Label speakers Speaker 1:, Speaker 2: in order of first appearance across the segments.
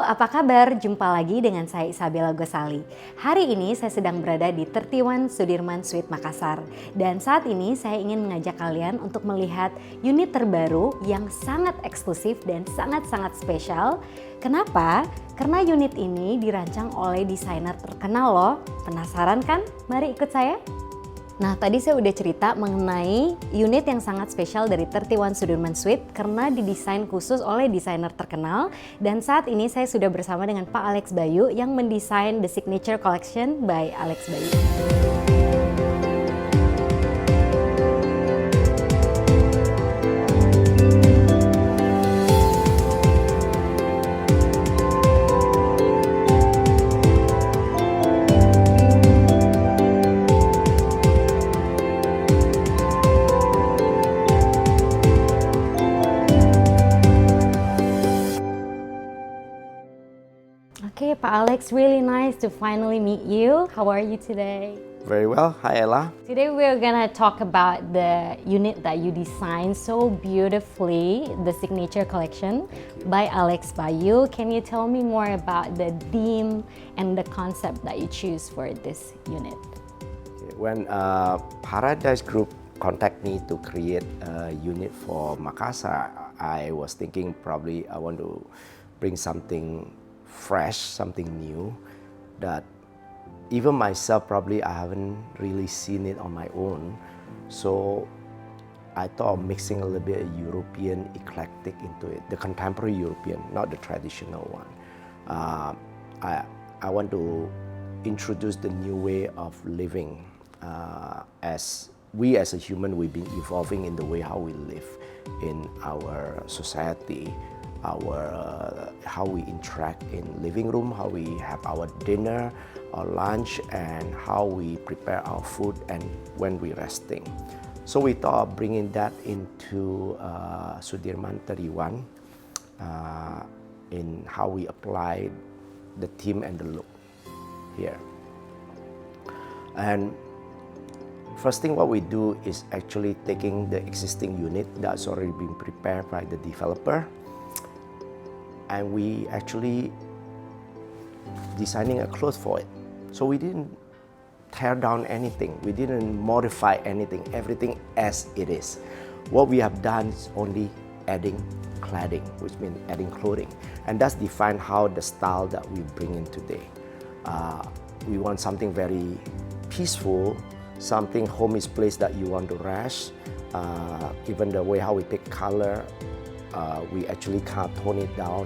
Speaker 1: apa kabar? Jumpa lagi dengan saya Isabella Gosali. Hari ini saya sedang berada di 31 Sudirman Suite Makassar. Dan saat ini saya ingin mengajak kalian untuk melihat unit terbaru yang sangat eksklusif dan sangat-sangat spesial. Kenapa? Karena unit ini dirancang oleh desainer terkenal loh. Penasaran kan? Mari ikut saya. Nah, tadi saya udah cerita mengenai unit yang sangat spesial dari 31 Sudirman Suite karena didesain khusus oleh desainer terkenal. Dan saat ini saya sudah bersama dengan Pak Alex Bayu yang mendesain The Signature Collection by Alex Bayu. Okay, Pak Alex, really nice to finally meet you. How are you today?
Speaker 2: Very well. Hi, Ella.
Speaker 1: Today we're gonna talk about the unit that you designed so beautifully, the Signature Collection by Alex Bayu. Can you tell me more about the theme and the concept that you choose for this unit?
Speaker 2: When Paradise Group contacted me to create a unit for Makassar, I was thinking probably I want to bring something fresh, something new that even myself probably I haven't really seen it on my own. So I thought of mixing a little bit of European eclectic into it, the contemporary European, not the traditional one. I want to introduce the new way of living. As a human, we've been evolving in the way how we live in our society. How we interact in living room, how we have our dinner or lunch, and how we prepare our food and when we're resting. So we thought of bringing that into Sudirman 31 in how we apply the theme and the look here. And first thing what we do is actually taking the existing unit that's already been prepared by the developer, and we actually designing a clothes for it. So we didn't tear down anything. We didn't modify anything. Everything as it is. What we have done is only adding cladding, which means adding clothing. And that's defined how the style that we bring in today. We want something very peaceful, something home is place that you want to rest. Even the way how we pick color, we actually can't tone it down,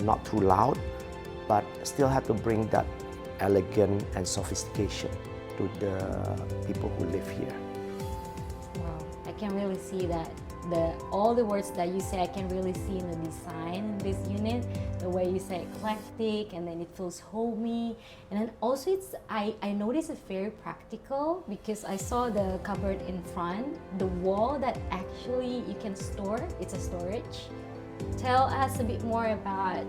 Speaker 2: not too loud, but still have to bring that elegance and sophistication to the people who live here.
Speaker 1: Wow, I can really see that. All the words that you say, I can really see in the design in this unit. The way you say eclectic, and then it feels homey, and then also I noticed it's very practical because I saw the cupboard in front, the wall that actually you can store. It's a storage. Tell us a bit more about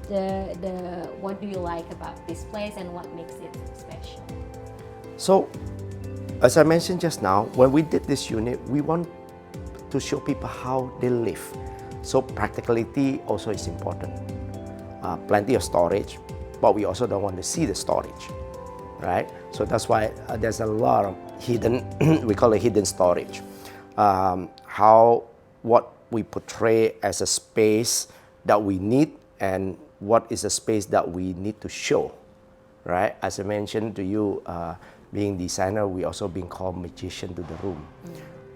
Speaker 1: the what do you like about this place and what makes it special.
Speaker 2: So, as I mentioned just now, when we did this unit, we want to show people how they live. So practicality also is important. Plenty of storage, but we also don't want to see the storage, right? So that's why there's a lot of hidden, we call it hidden storage. What we portray as a space that we need and what is a space that we need to show, right? As I mentioned to you, being designer, we also being called magician to the room.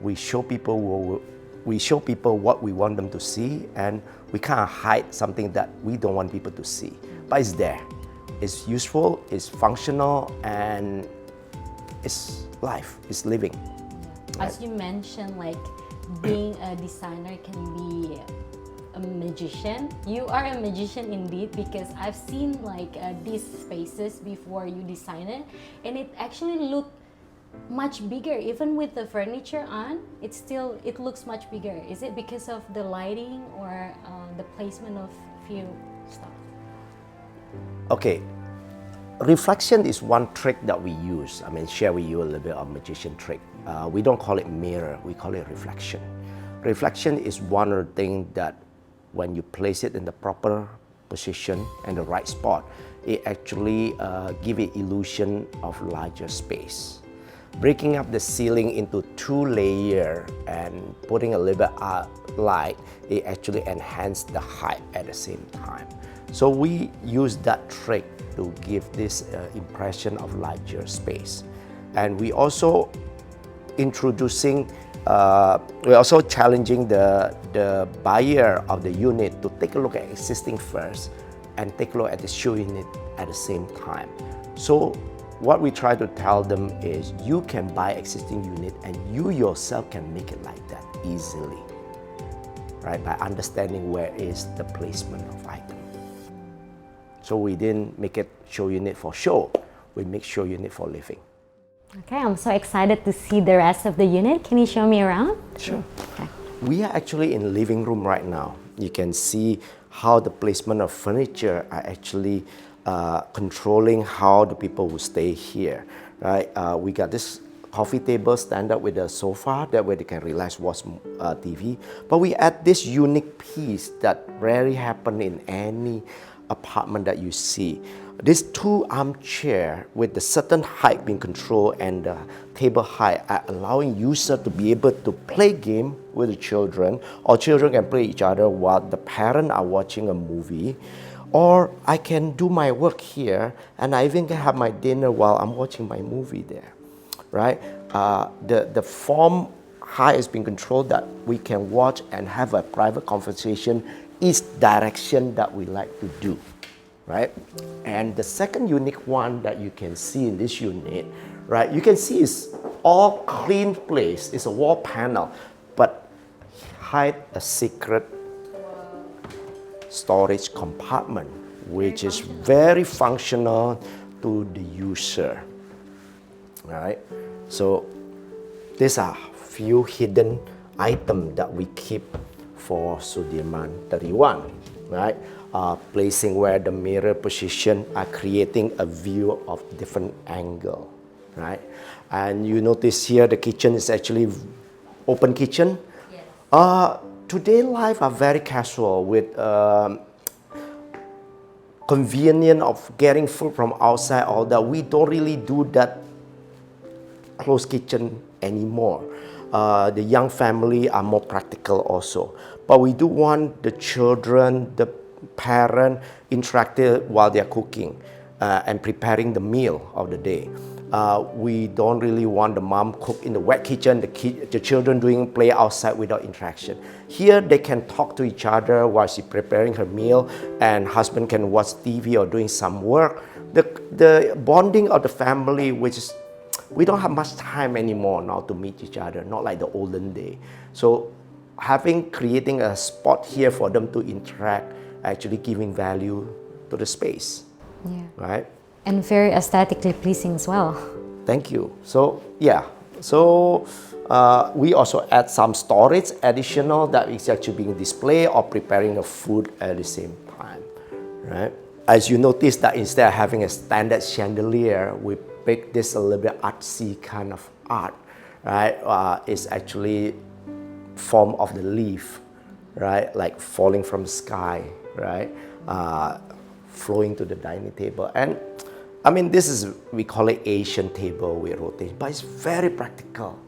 Speaker 2: We show people what we want them to see, and we can't hide something that we don't want people to see. But it's there. It's useful, it's functional, and it's life, it's living.
Speaker 1: As you mentioned, like being a designer can be a magician. You are a magician indeed, because I've seen like these spaces before you design it, and it actually looked much bigger. Even with the furniture on, it looks much bigger. Is it because of the lighting or the placement of few stuff?
Speaker 2: Okay, reflection is one trick that we use. I mean, share with you a little bit of magician trick. We don't call it mirror, we call it reflection. Reflection is one of the things that when you place it in the proper position and the right spot, it actually give it illusion of larger space. Breaking up the ceiling into 2 layers and putting a little bit light, it actually enhance the height at the same time. So we use that trick to give this impression of larger space. And we also we're also challenging the buyer of the unit to take a look at existing first and take a look at the show unit at the same time. So what we try to tell them is you can buy existing unit and you yourself can make it like that easily, right? By understanding where is the placement of item. So we didn't make it show unit for show, we make show unit for living.
Speaker 1: Okay, I'm so excited to see the rest of the unit. Can you show me around?
Speaker 2: Sure.
Speaker 1: Okay.
Speaker 2: We are actually in the living room right now. You can see how the placement of furniture are actually controlling how the people will stay here, right? We got this coffee table stand up with a sofa, that way they can relax, watch TV. But we add this unique piece that rarely happen in any apartment that you see. These 2 armchairs with the certain height being controlled and the table height are allowing user to be able to play game with the children, or children can play each other while the parents are watching a movie. Or I can do my work here and I even can have my dinner while I'm watching my movie there, right? The form height has been controlled that we can watch and have a private conversation each direction that we like to do, right? And the second unique one that you can see in this unit, right? You can see it's all clean place. It's a wall panel, but hide a secret storage compartment, which is very functional to the user, right? So these are few hidden items that we keep for Sudirman 31, right? Placing where the mirror position are creating a view of different angle, right? And you notice here the kitchen is actually open kitchen. Yes. Today life are very casual with convenient of getting food from outside, all that. We don't really do that closed kitchen anymore. The young family are more practical also. But we do want the children, the parent interactive while they're cooking and preparing the meal of the day. We don't really want the mom cook in the wet kitchen, the children doing play outside without interaction. Here they can talk to each other while she's preparing her meal, and husband can watch TV or doing some work. The bonding of the family, which is, we don't have much time anymore now to meet each other, not like the olden day. So creating a spot here for them to interact, actually giving value to the space, right?
Speaker 1: And very aesthetically pleasing as well.
Speaker 2: Thank you. So yeah, so we also add some storage additional that is actually being displayed or preparing the food at the same time, right? As you notice that instead of having a standard chandelier, we pick this a little bit artsy kind of art, right? It's actually form of the leaf, right? Like falling from the sky, right? Flowing to the dining table. And I mean, this is, we call it Asian table with rotation, but it's very practical.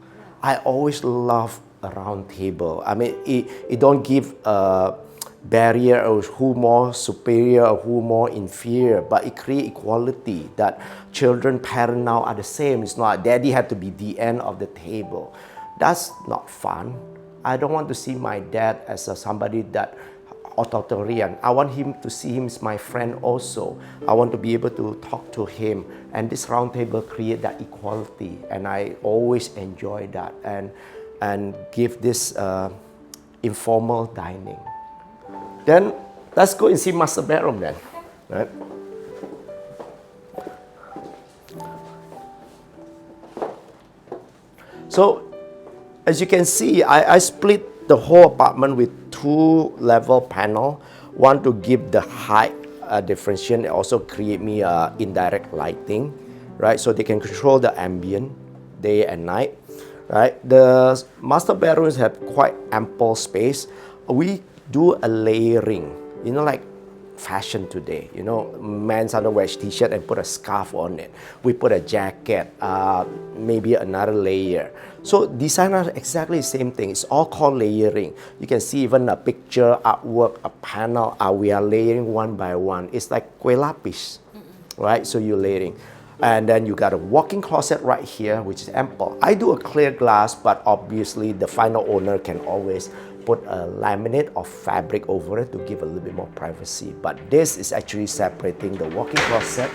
Speaker 2: I always love a round table. I mean, it don't give a barrier of who more superior or who more inferior, but it creates equality that children, parents now are the same. It's not daddy had to be the end of the table. That's not fun. I don't want to see my dad as somebody that authoritarian. I want him to see him as my friend also. I want to be able to talk to him. And this round table create that equality. And I always enjoy that and give this informal dining. Then let's go and see master bedroom then. Right? So as you can see, I split the whole apartment with 2-level panel. One to give the height differentiation, also create me indirect lighting, right? So they can control the ambient day and night, right? The master bedrooms have quite ample space. We do a layering, you know, like fashion today. You know, men's underwear t-shirt and put a scarf on it. We put a jacket, maybe another layer. So design are exactly the same thing. It's all called layering. You can see even a picture, artwork, a panel, we are layering one by one. It's like kue lapis, right? So you're layering. And then you got a walk-in closet right here, which is ample. I do a clear glass, but obviously the final owner can always put a laminate or fabric over it to give a little bit more privacy. But this is actually separating the walk-in closet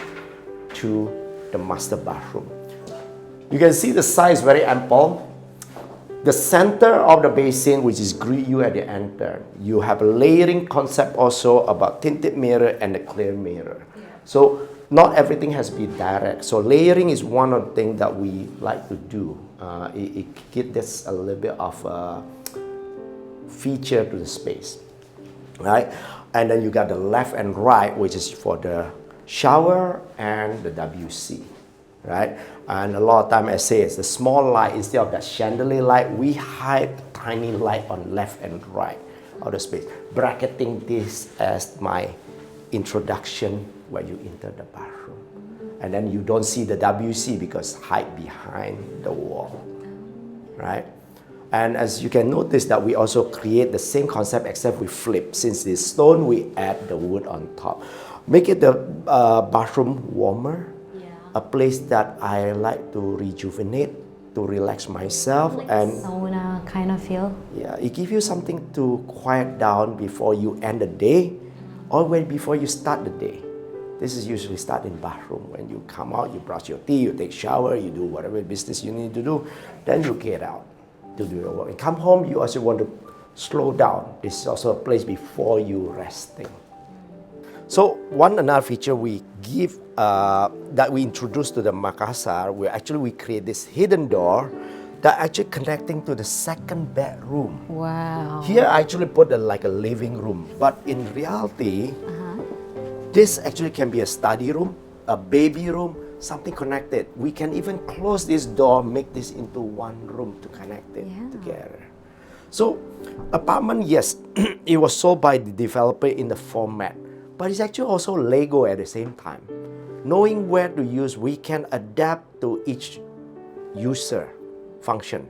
Speaker 2: to the master bathroom. You can see the size very ample. The center of the basin, which is greet you at the enter, you have a layering concept also about tinted mirror and the clear mirror. Yeah. So not everything has to be direct. So layering is one of the things that we like to do. It gives this a little bit of a feature to the space, right? And then you got the left and right, which is for the shower and the WC, right? And a lot of time I say it's the small light, instead of that chandelier light, we hide tiny light on left and right of the space, bracketing this as my introduction when you enter the bathroom. And then you don't see the WC because hide behind the wall, right? And as you can notice that we also create the same concept except we flip. Since it's stone, we add the wood on top. Make it the bathroom warmer, a place that I like to rejuvenate, to relax myself.
Speaker 1: Like
Speaker 2: and
Speaker 1: sauna kind of feel.
Speaker 2: Yeah, it gives you something to quiet down before you end the day or before you start the day. This is usually start in bathroom. When you come out, you brush your teeth, you take shower, you do whatever business you need to do, then you get out to do your work. And come home, you also want to slow down. This is also a place before you resting. So another feature we give that we introduced to the Makassar, we create this hidden door that actually connecting to the second bedroom.
Speaker 1: Wow.
Speaker 2: Here I actually put like a living room, but in reality, this actually can be a study room, a baby room, something connected. We can even close this door, make this into one room to connect it together. So apartment, yes, it was sold by the developer in the format, but it's actually also Lego at the same time. Knowing where to use, we can adapt to each user function.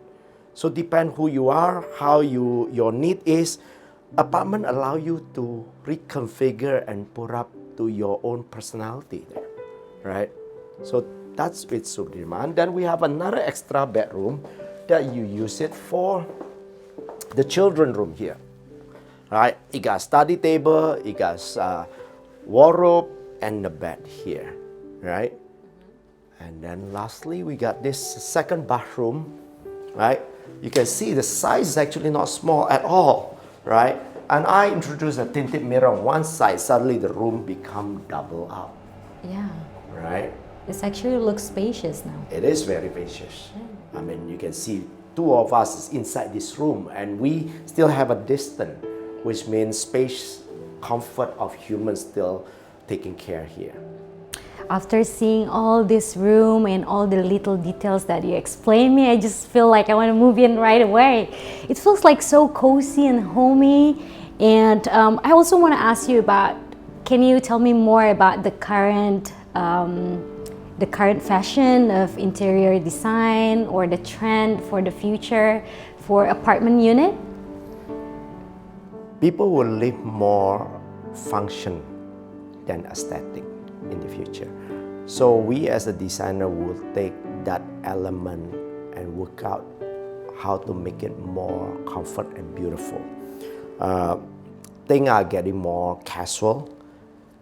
Speaker 2: So depend who you are, how your need is. Apartment allow you to reconfigure and put up to your own personality there, right? So that's with Sudirman. Then we have another extra bedroom that you use it for the children room here, right? It got study table, it got wardrobe and the bed here, right? And then lastly, we got this second bathroom, right? You can see the size is actually not small at all, right? And I introduced a tinted mirror on one side, suddenly the room become double up.
Speaker 1: Yeah.
Speaker 2: Right?
Speaker 1: This actually looks spacious now.
Speaker 2: It is very spacious. I mean, you can see two of us is inside this room and we still have a distance, which means space, comfort of humans still taken care here.
Speaker 1: After seeing all this room and all the little details that you explained me, I just feel like I want to move in right away. It feels like so cozy and homey. And I also want to ask you about, can you tell me more about the current fashion of interior design or the trend for the future for apartment unit?
Speaker 2: People will live more function than aesthetic in the future. So we as a designer will take that element and work out how to make it more comfort and beautiful. Things are getting more casual,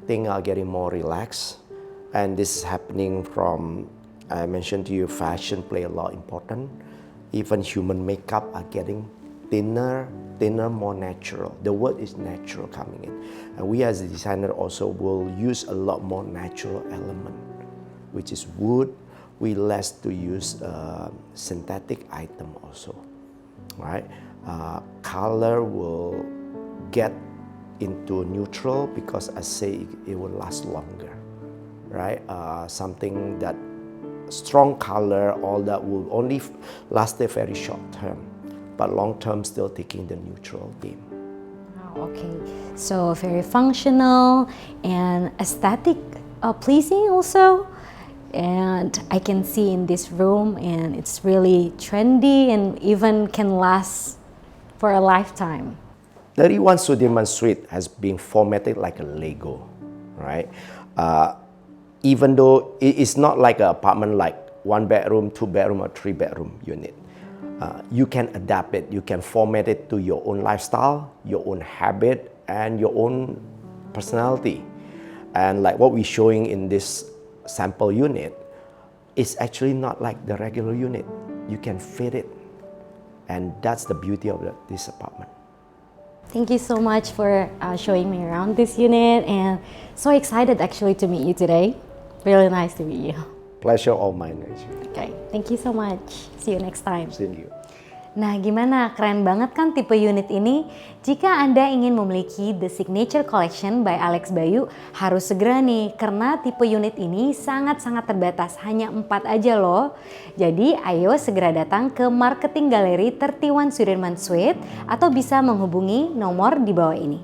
Speaker 2: things are getting more relaxed, and this is happening from, I mentioned to you, fashion play a lot important. Even human makeup are getting thinner, more natural. The word is natural coming in. And we as a designer also will use a lot more natural element, which is wood. We less to use synthetic item also, right? Color will get into neutral because I say it will last longer, right? Something that strong color, all that will only last a very short term, but long term still taking the neutral game.
Speaker 1: Wow. Okay, so very functional and aesthetic pleasing also. And I can see in this room, and it's really trendy and even can last for a lifetime.
Speaker 2: 31 Sudirman Suite has been formatted like a Lego, right? Even though it's not like an apartment like 1 bedroom, 2 bedroom, or 3 bedroom unit. You can adapt it, you can format it to your own lifestyle, your own habit, and your own personality. And like what we're showing in this sample unit, it's actually not like the regular unit. You can fit it. And that's the beauty of this apartment.
Speaker 1: Thank you so much for showing me around this unit, and so excited actually to meet you today. Really nice to meet you.
Speaker 2: Pleasure all mine, actually.
Speaker 1: Okay, thank you so much. See you next time.
Speaker 2: See you.
Speaker 1: Nah, gimana? Keren banget kan tipe unit ini? Jika Anda ingin memiliki The Signature Collection by Alex Bayu, harus segera nih, karena tipe unit ini sangat-sangat terbatas, hanya 4 aja loh. Jadi ayo segera datang ke Marketing Galeri 31 Sudirman Suite atau bisa menghubungi nomor di bawah ini.